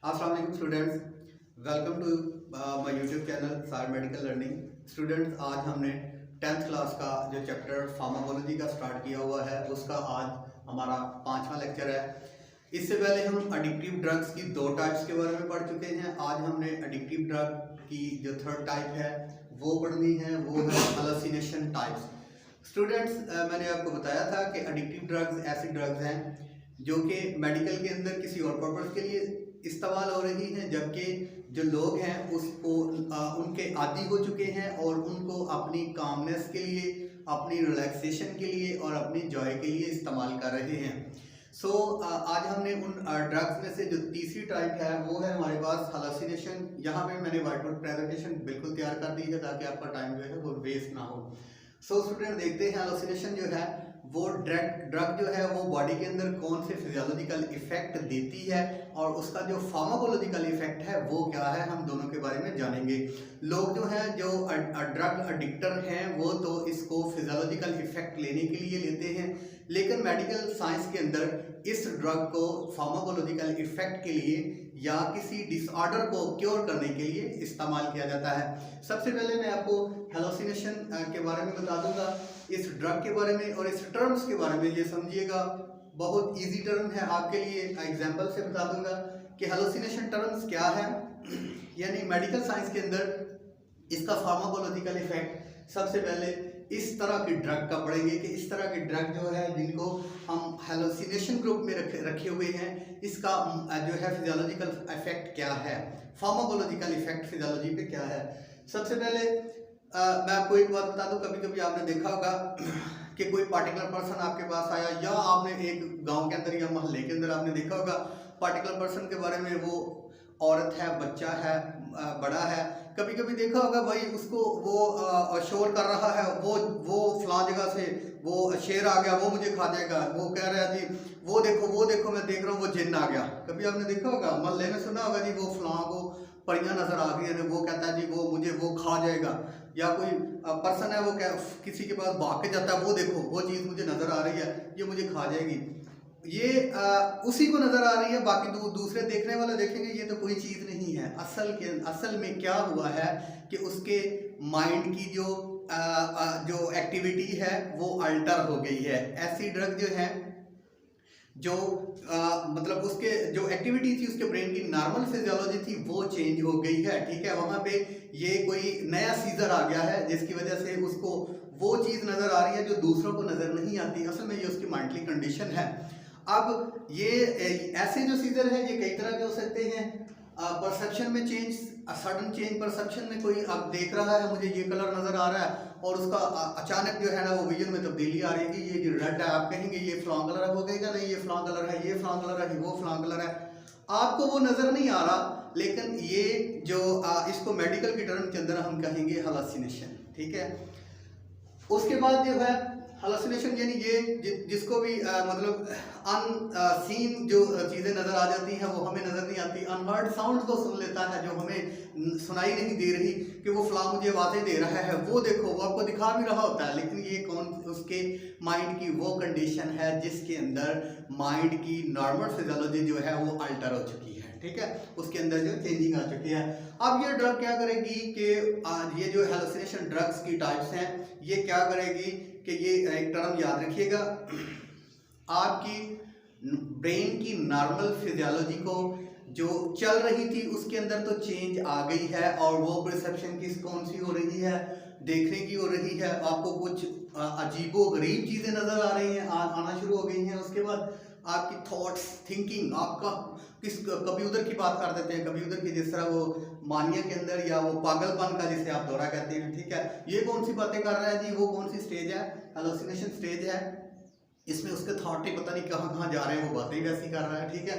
अस्सलाम वालेकुम students, welcome to my YouTube channel Saar medical learning. Students, आज हमने 10th क्लास का जो चैप्टर फार्माकोलॉजी का स्टार्ट किया हुआ है उसका आज हमारा 5वां लेक्चर है। इससे पहले हम एडिक्टिव ड्रग्स की 2 टाइप्स के बारे में पढ़ चुके हैं। आज हमने एडिक्टिव ड्रग की जो 3rd टाइप है वो पढ़नी है, वो है हेलुसिनेशन टाइप्स। स्टूडेंट्स, मैंने आपको बताया था कि एडिक्टिव ड्रग्स ऐसी ड्रग्स हैं जो कि मेडिकल के अंदर किसी और पर्पज़ के लिए इस्तेमाल हो रही हैं, जबकि जो लोग हैं उसको उनके आदी हो चुके हैं और उनको अपनी कामनेस के लिए, अपनी रिलैक्सेशन के लिए और अपनी जॉय के लिए इस्तेमाल कर रहे हैं। आज हमने उन ड्रग्स में से जो तीसरी टाइप है वो है हमारे पास हेलुसिनेशन। यहाँ पे मैंने व्हाइट बोर्ड प्रेजेंटेशन बिल्कुल तैयार कर दी है ताकि आपका टाइम जो है वो वेस्ट ना हो। स्टूडेंट, देखते हैं हेलुसिनेशन जो है वो ड्रग जो है वो बॉडी के अंदर कौन से फिजियोलॉजिकल इफेक्ट देती है और उसका जो फार्माकोलॉजिकल इफेक्ट है वो क्या है, हम दोनों के बारे में जानेंगे। लोग जो हैं जो ड्रग एडिक्टर हैं वो तो इसको फिजियोलॉजिकल इफेक्ट लेने के लिए लेते हैं, लेकिन मेडिकल साइंस के अंदर इस ड्रग को फार्माकोलॉजिकल इफेक्ट के लिए या किसी डिसऑर्डर को क्योर करने के लिए इस्तेमाल किया जाता है। सबसे पहले मैं आपको हेलुसिनेशन के बारे में बता दूंगा, इस ड्रग के बारे में और इस टर्म्स के बारे में। ये समझिएगा, बहुत इजी टर्म है आपके लिए। एग्जांपल से बता दूंगा कि हेलुसिनेशन टर्म्स क्या है, यानी मेडिकल साइंस के अंदर इसका फार्माकोलॉजिकल इफेक्ट। सबसे पहले इस तरह की ड्रग का पढ़ेंगे कि इस तरह की ड्रग जो है जिनको हम हेलुसिनेशन ग्रुप में रखे हुए हैं, इसका जो है फिजियोलॉजिकल इफेक्ट क्या है, फार्माकोलॉजिकल इफेक्ट फिजियोलॉजी पे क्या है। सबसे पहले मैं आपको एक बात बता दूं, कभी कभी आपने देखा होगा कि कोई पार्टिकुलर पर्सन आपके पास आया, या आपने एक गांव के अंदर या मोहल्ले के अंदर आपने देखा होगा पार्टिकुलर पर्सन के बारे में, वो औरत है, बच्चा है, बड़ा है, कभी कभी देखा होगा भाई उसको वो शोर कर रहा है, वो फलां जगह से वो शेर आ गया, वो मुझे खा जाएगा, वो कह रहा है जी वो देखो मैं देख रहा हूँ वो जिन्न आ गया। कभी आपने देखा होगा, मोहल्ले में सुना होगा जी वो फलां को परियां नजर आ गई है, वो कहता है जी वो मुझे वो खा जाएगा। या कोई पर्सन है वो किसी के पास भाग के जाता है, वो देखो वो चीज़ मुझे नजर आ रही है, ये मुझे खा जाएगी। ये उसी को नजर आ रही है, बाकी दूसरे देखने वाले देखेंगे ये तो कोई चीज़ नहीं है। असल में क्या हुआ है कि उसके माइंड की जो एक्टिविटी है वो अल्टर हो गई है। ऐसी ड्रग जो है जो मतलब उसके जो एक्टिविटी थी, उसके ब्रेन की नॉर्मल फिजियोलॉजी थी वो चेंज हो गई है। ठीक है, वहाँ पे ये कोई नया सीजर आ गया है जिसकी वजह से उसको वो चीज़ नज़र आ रही है जो दूसरों को नज़र नहीं आती। असल में ये उसकी मेंटली कंडीशन है। अब ये ऐसे जो सीजर है ये कई तरह के हो सकते हैं। परसेप्शन में चेंज, सडन चेंज परसेप्शन में, कोई अब देख रहा है मुझे ये कलर नज़र आ रहा है और उसका अचानक जो है ना वो विजन में तब्दीली आ रही है कि ये जो रेड है, आप कहेंगे ये फलां कलर है, वो कहेगा नहीं ये फलां कलर है, ये फलां कलर है, वो फलां कलर है। आपको वो नज़र नहीं आ रहा, लेकिन ये जो इसको मेडिकल की टर्म के अंदर हम कहेंगे हेलुसिनेशन। ठीक है, उसके बाद जो है हेलुसिनेशन यानी ये जिसको भी मतलब अनसीन जो चीज़ें नज़र आ जाती हैं वो हमें नज़र नहीं आती। अनहर्ड साउंड को सुन लेता है जो हमें सुनाई नहीं दे रही कि वो फलां मुझे आवाज़ें दे रहा है, वो देखो वो आपको दिखा भी रहा होता है, लेकिन ये कौन, उसके माइंड की वो कंडीशन है जिसके अंदर माइंड की नॉर्मल फिजियोलॉजी जो है वो अल्टर हो चुकी है। ठीक है, उसके अंदर जो चेंजिंग आ चुकी है। अब ये ड्रग क्या करेगी कि ये जो हेलुसिनेशन ड्रग्स की टाइप्स हैं ये क्या करेगी कि ये एक टर्म याद रखिएगा, आपकी ब्रेन की नॉर्मल फिजियोलॉजी को जो चल रही थी उसके अंदर तो चेंज आ गई है और वो परसेप्शन किस कौन सी हो रही है, देखने की हो रही है। आपको कुछ अजीबो गरीब चीज़ें नज़र आ रही हैं, आना शुरू हो गई हैं। उसके बाद आपकी थॉट्स, थिंकिंग, आपका कभी उधर की बात कर देते हैं, कभी उधर की, जिस तरह वो मानिया के अंदर या वो पागलपन का जिसे आप दौरा कहते हैं। ठीक है, ये कौन सी बातें कर रहा है जी, वो कौन सी स्टेज है, हेलुसिनेशन स्टेज है। इसमें उसके थॉट ही पता नहीं कहाँ कहाँ जा रहे हैं, वो बातें वैसी कर रहा है। ठीक है,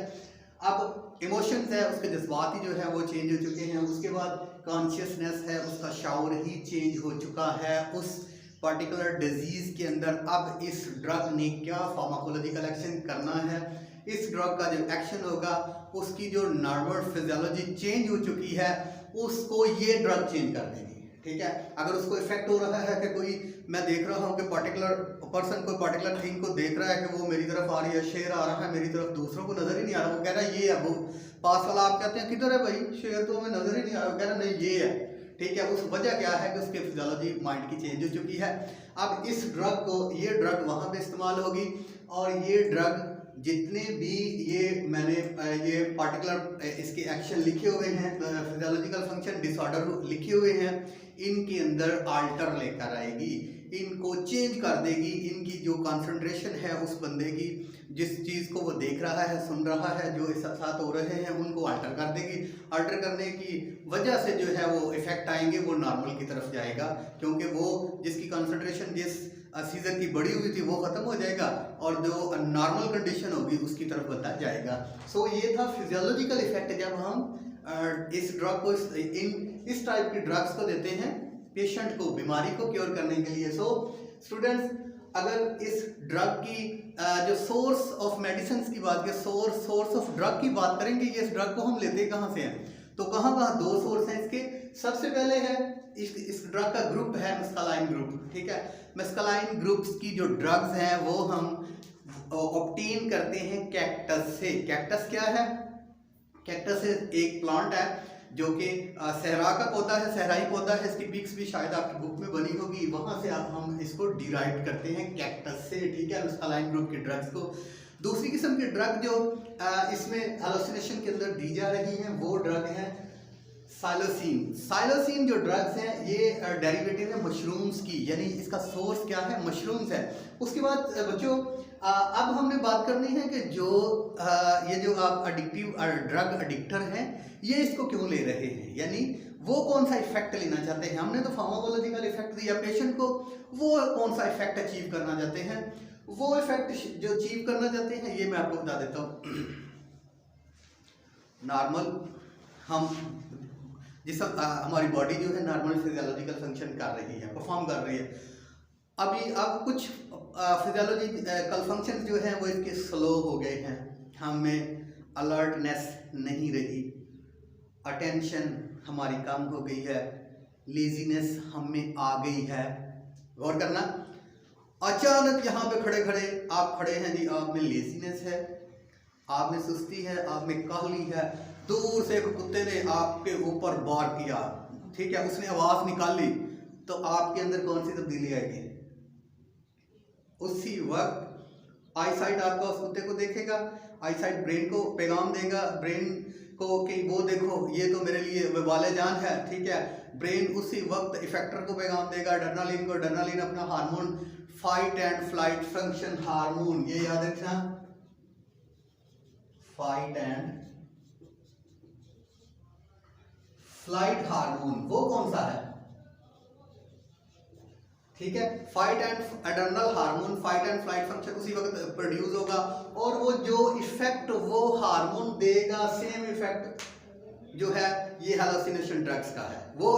अब इमोशंस है, उसके जज्बात ही जो है वो चेंज हो चुके हैं। उसके बाद कॉन्शियसनेस है, उसका शाउर ही चेंज हो चुका है उस पर्टिकुलर डिजीज़ के अंदर। अब इस ड्रग ने क्या फार्माकोलॉजिकल एक्शन करना है, इस ड्रग का जो एक्शन होगा उसकी जो नॉर्मल फिजियोलॉजी चेंज हो चुकी है उसको ये ड्रग चेंज कर देगी। ठीक है। अगर उसको इफेक्ट हो रहा है कि कोई, मैं देख रहा हूँ कि पर्टिकुलर पर्सन कोई पर्टिकुलर थिंग को देख रहा है कि वो मेरी तरफ आ रही है, शेर आ रहा है मेरी तरफ, दूसरों को नजर ही नहीं आ रहा, वो कह रहा है ये है, वो पास वाला आप कहते हैं किधर है भाई शेर, तो हमें नजर ही नहीं आ रहा, वो कह रहा नहीं ये है, ठीक है। उस वजह क्या है कि उसके फिजियोलॉजी माइंड की चेंज हो चुकी है। अब इस ड्रग को, ये ड्रग वहाँ पे इस्तेमाल होगी, और ये ड्रग जितने भी ये मैंने ये पार्टिकुलर इसके एक्शन लिखे हुए हैं, फिजियोलॉजिकल फंक्शन डिसऑर्डर लिखे हुए हैं, इनके अंदर आल्टर लेकर आएगी, इनको चेंज कर देगी, इनकी जो कंसंट्रेशन है उस बंदे की, जिस चीज़ को वो देख रहा है, सुन रहा है, जो इस साथ हो रहे हैं, उनको अल्टर कर देगी। अल्टर करने की वजह से जो है वो इफेक्ट आएंगे, वो नॉर्मल की तरफ जाएगा, क्योंकि वो जिसकी कंसंट्रेशन जिस सीजर की बड़ी हुई थी वो ख़त्म हो जाएगा, और जो नॉर्मल कंडीशन होगी उसकी तरफ बढ़ता जाएगा। सो ये था फिजियोलॉजिकल इफेक्ट जब हम इस ड्रग को, इस टाइप की ड्रग्स को देते हैं पेशेंट को, बीमारी को क्योर करने के लिए। सो स्टूडेंट्स, अगर इस ड्रग की जो सोर्स ऑफ मेडिसिन की बात करें, सोर्स ऑफ ड्रग की बात करेंगे, ये इस ड्रग को हम लेते कहाँ से हैं, तो कहाँ दो सोर्स हैं इसके। सबसे पहले है इस ड्रग का ग्रुप है मेस्कालाइन ग्रुप, ठीक है। मेस्कालाइन ग्रुप्स की जो ड्रग्स हैं वो हम ऑब्टेन करते हैं कैक्टस से। कैक्टस क्या है? कैक्टस एक प्लांट है जो कि सहरा का पौधा है, सहराई पौधा है, इसकी पिक्स भी शायद आपकी बुक में बनी होगी, वहां से हम इसको डिराइव करते हैं कैक्टस से, ठीक है, मेस्कालाइन ग्रुप की ड्रग्स को। दूसरी किस्म की ड्रग जो इसमें हेलुसिनेशन के अंदर दी जा रही है वो ड्रग है साइलोसिन। साइलोसिन जो ड्रग्स हैं ये डेरिवेटिव है मशरूम्स की, यानी इसका सोर्स क्या है, मशरूम्स है। उसके बाद बच्चों अब हमने बात करनी है कि जो ये जो आप एडिक्टिव ड्रग एडिक्टर हैं ये इसको क्यों ले रहे हैं, यानी वो कौन सा इफेक्ट लेना चाहते हैं। हमने तो फार्माकोलॉजिकल इफेक्ट दिया पेशेंट को, वो कौन सा इफेक्ट अचीव करना चाहते हैं, वो इफेक्ट जो अचीव करना चाहते हैं ये मैं आपको बता देता हूँ। नॉर्मल हम जिस हमारी बॉडी जो है नॉर्मल फिजियोलॉजिकल फंक्शन कर रही है, परफॉर्म कर रही है। अब कुछ फिजियोलॉजिकल फंक्शन जो हैं वो इसके स्लो हो गए हैं, हमें अलर्टनेस नहीं रही, अटेंशन हमारी कम हो गई है, लेजीनेस हम में आ गई है। गौर करना, अचानक यहाँ पे खड़े खड़े आप खड़े हैं जी, आप में लेजीनेस है, आप में सुस्ती है, आप में काहली है, दूर से एक कुत्ते ने आपके ऊपर वार किया, ठीक है, उसने आवाज निकाली, तो आपके अंदर कौन सी तब्दीली आएगी? उसी वक्त आईसाइट आपका उस कुत्ते को देखेगा, आईसाइट ब्रेन को पैगाम देगा, ब्रेन को कि वो देखो ये तो मेरे लिए वाले जान है, ठीक है। ब्रेन उसी वक्त इफेक्टर को पैगाम देगा, एड्रेनालिन को। एड्रेनालिन अपना hormone, fight and flight function hormone, ये याद रखना, फाइट एंड फ्लाइट हार्मोन, वो कौन सा है, ठीक है, fight and adrenal hormone, fight and flight function उसी वक्त प्रोड्यूस होगा, और वो जो इफेक्ट वो हार्मोन देगा, सेम इफेक्ट जो है ये हेलुसिनेशन ड्रग्स का है। वो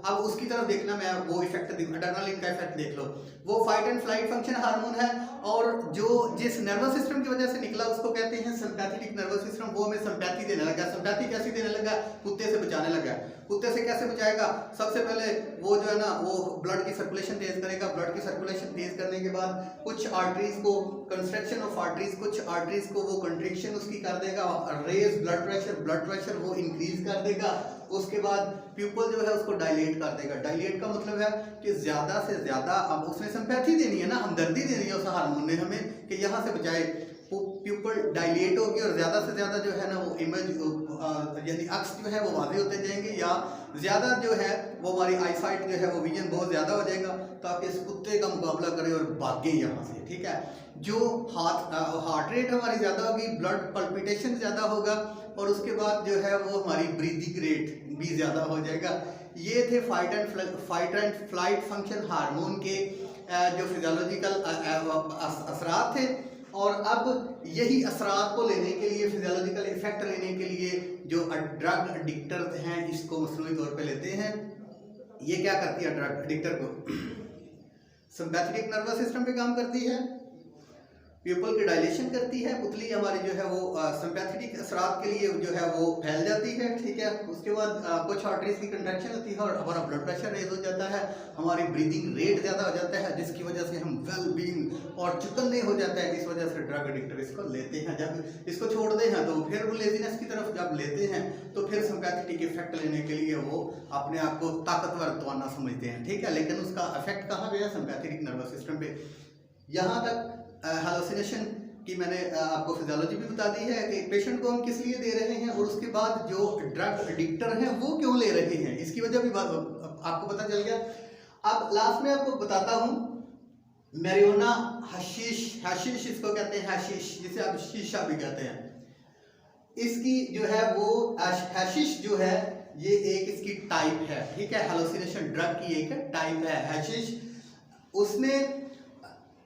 अब उसकी तरफ देखना, मैं वो इफेक्ट एड्रेनालिन का इफेक्ट देख लो, वो fight and flight function hormone है, और जो जिस नर्वस सिस्टम की वजह से निकला उसको कहते हैं सिंपैथेटिक नर्वस सिस्टम। वो हमें सिंपैथी देने लगा। सिंपैथी कैसी देने लगा? कुत्ते से बचाने लगा। कुत्ते से कैसे बचाएगा? सबसे पहले वो जो है ना वो ब्लड की सर्कुलेशन तेज करेगा। ब्लड की सर्कुलेशन तेज करने के बाद कुछ आर्टरीज को, कंस्ट्रक्शन ऑफ आर्टरीज, कुछ आर्टरीज को वो कंट्रिक्शन उसकी कर देगा, रेज ब्लड प्रेशर वो इंक्रीज कर देगा। उसके बाद प्यूपल जो है उसको डायलेट कर देगा। डायलेट का मतलब है कि ज्यादा से ज्यादा, अब उसने सिंपैथी देनी है ना, हमदर्दी देनी है उस हार्मोन ने हमें कि यहाँ से बचाए। प्यूपल डायलेट होगी और ज्यादा से ज्यादा जो है ना वो इमेज यानी अक्स जो है वो वाजे होते जाएंगे, या ज्यादा जो है वो हमारी आईसाइट जो है वो विजन बहुत ज्यादा हो जाएगा, ताकि इस कुत्ते का मुकाबला करें और भागे यहाँ से, ठीक है। जो हार्ट रेट हमारी ज्यादा होगी, ब्लड पल्पिटेशन ज्यादा होगा, और उसके बाद जो है वो हमारी ब्रीदिंग रेट भी ज्यादा हो जाएगा। ये थे fight and flight function hormone के जो फिजियोलॉजिकल असरात थे। और अब यही असरात को लेने के लिए, फिजियोलॉजिकल इफेक्ट लेने के लिए जो ड्रग एडिक्टर हैं इसको मसनूई तौर पे लेते हैं। ये क्या करती है ड्रग एडिक्टर को? सिंपैथेटिक नर्वस सिस्टम पे काम करती है, प्यूपल की डायलेशन करती है, पुतली हमारी जो है वो सिंपैथेटिक असरात के लिए जो है वो फैल जाती है, ठीक है। उसके बाद कुछ आर्टरीज की कंट्रैक्शन होती है और हमारा ब्लड प्रेशर रेज हो जाता है, हमारी ब्रीदिंग रेट ज़्यादा हो जाता है, जिसकी वजह से हम वेल बीइंग और चुकन्ने हो जाता है। इस वजह से ड्रग एडिक्टर इसको लेते हैं। जब इसको छोड़ते हैं तो फिर वो लेजीनेस की तरफ जब लेते हैं तो फिर सिंपैथेटिक इफेक्ट लेने के लिए वो अपने आप को ताकतवर तवाना समझते हैं, ठीक है। लेकिन उसका इफेक्ट कहाँ पे है? सिंपैथेटिक नर्वस सिस्टम पे। यहाँ तक हैलुसिनेशन की मैंने आपको फिजियोलॉजी भी बता दी है कि पेशेंट को हम किस लिए दे रहे हैं और उसके बाद जो ड्रग एडिक्टर हैं वो क्यों ले रहे हैं, इसकी वजह भी आपको पता चल गया। अब लास्ट में आपको बताता हूँ मैरिजुआना, हशीश, हशीश इसको कहते हैं, हशीश जिसे आप शीशा भी कहते हैं। इसकी जो है वो हशीश जो है ये एक इसकी टाइप है, ठीक है। हैलुसिनेशन ड्रग की एक टाइप है हशीश। उसमें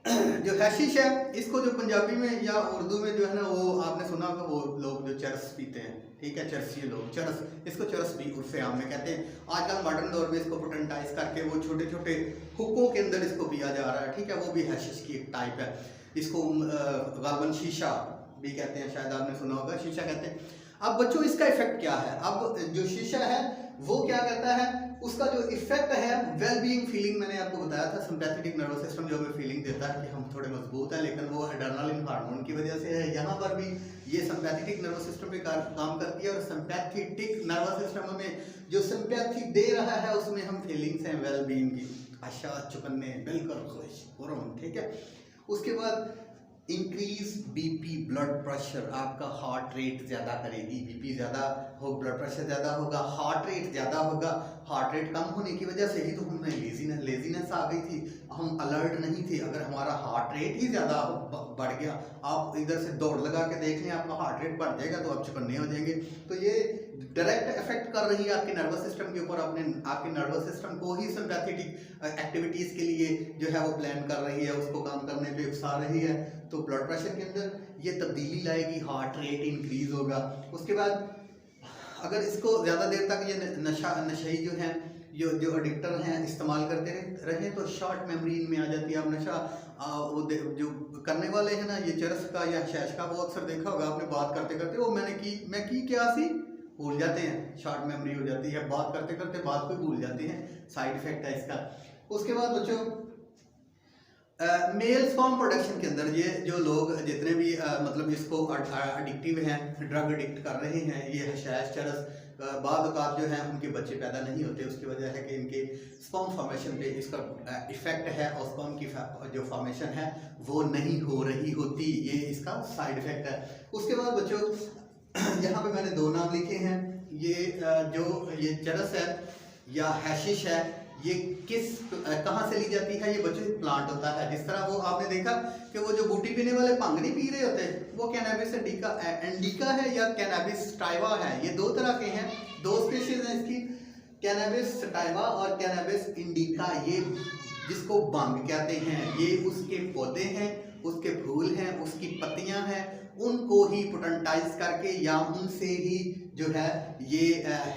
जो हैशिश है इसको जो पंजाबी में या उर्दू में जो है ना वो आपने सुना होगा, वो लोग जो चरस पीते हैं, ठीक है, चरसी लोग चरस, इसको चरस भी उर्फे आम में कहते हैं। आजकल मॉडर्न दौर में इसको पोटेंटाइज करके वो छोटे छोटे हुक्कों के अंदर इसको पिया जा रहा है, ठीक है। वो भी हैशिश की एक टाइप है। इसको गालबन शीशा भी कहते हैं, शायद आपने सुना होगा, शीशा कहते हैं। अब बच्चों इसका इफेक्ट क्या है? अब जो शीशा है वो क्या करता है, उसका जो इफेक्ट है वेल बीइंग फीलिंग, मैंने आपको बताया था सिंपैथेटिक नर्वस सिस्टम जो हमें फीलिंग देता है कि हम थोड़े मजबूत है, लेकिन वो एड्रेनालिन हार्मोन की वजह से है। यहाँ पर भी ये सिंपैथेटिक नर्वस सिस्टम पे काम करती है और सिंपैथेटिक नर्वस सिस्टम में जो सिंपैथी दे रहा है उसमें हम फीलिंग्स हैं वेल बीइंग की, अच्छा, चुकन्ने, बिल्कुल खुश, ठीक है। उसके बाद इंक्रीज बीपी, ब्लड प्रेशर, आपका हार्ट रेट ज़्यादा करेगी। बीपी ज़्यादा हो, ब्लड प्रेशर ज़्यादा होगा, हार्ट रेट ज़्यादा होगा। हार्ट रेट कम होने की वजह से ही तो हमें लेजीनेस आ गई थी, हम अलर्ट नहीं थे। अगर हमारा हार्ट रेट ही ज़्यादा बढ़ गया, आप इधर से दौड़ लगा के देख लें, आपका हार्ट रेट बढ़ जाएगा तो आप चुकन्ने हो जाएंगे। तो ये डायरेक्ट इफेक्ट कर रही है आपके नर्वस सिस्टम के ऊपर, आपके नर्वस सिस्टम को ही सिंपैथेटिक एक्टिविटीज़ के लिए जो है वो प्लान कर रही है, उसको काम करने पे उकसा रही है। तो ब्लड प्रेशर के अंदर ये तब्दीली लाएगी, हार्ट रेट इंक्रीज होगा। उसके बाद अगर इसको ज़्यादा देर तक ये नशई जो हैं, जो एडिक्टर हैं इस्तेमाल करते रहे तो शॉर्ट मेमोरी इनमें आ जाती है। अब नशा वो जो करने वाले हैं ना, ये चरस का या शैश का, वो अक्सर देखा होगा आपने, बात करते करते वो मैं की क्या सी भूल जाते हैं, शॉर्ट मेमोरी हो जाती है, बात करते करते बात को भूल जाते हैं, साइड इफेक्ट है इसका। उसके बाद बच्चों मेल स्पर्म प्रोडक्शन के अंदर ये जो लोग जितने भी मतलब इसको एडिक्टिव हैं, ड्रग एडिक्ट कर रहे हैं, ये हशैश, चरस, बाद औक़ात जो है उनके बच्चे पैदा नहीं होते। उसकी वजह है कि इनके स्पर्म फॉर्मेशन पे इसका इफ़ेक्ट है और स्पर्म की जो फॉर्मेशन है वो नहीं हो रही होती, ये इसका साइड इफ़ेक्ट है। उसके बाद बच्चों यहाँ पे मैंने दो नाम लिखे हैं। ये चरस है या हैशिश है, ये कहाँ से ली जाती है? ये बच्चों प्लांट होता है। जिस तरह वो आपने देखा कि वो जो बूटी पीने वाले भंग नहीं पी रहे होते, वो कैनाबिस इंडिका है या कैनाबिस सटाइवा है। ये दो तरह के हैं, दो स्पीशीज हैं इसकी, कैनाबिस सटाइवा और कैनाबिस इंडिका। ये जिसको भंग कहते हैं, ये उसके पौधे हैं, उसके फूल हैं, उसकी पत्तियां हैं, उनको ही पोटेंटाइज करके या उनसे ही जो है ये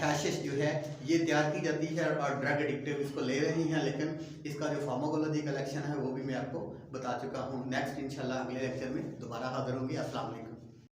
हैशिश जो है ये तैयार की जाती है और ड्रग एडिक्टिव इसको ले रही हैं। लेकिन इसका जो फार्माकोलॉजी कलेक्शन है वो भी मैं आपको बता चुका हूँ। नेक्स्ट इंशाल्लाह अगले लेक्चर में दोबारा हाजिर होंगे। अस्सलाम वालेकुम।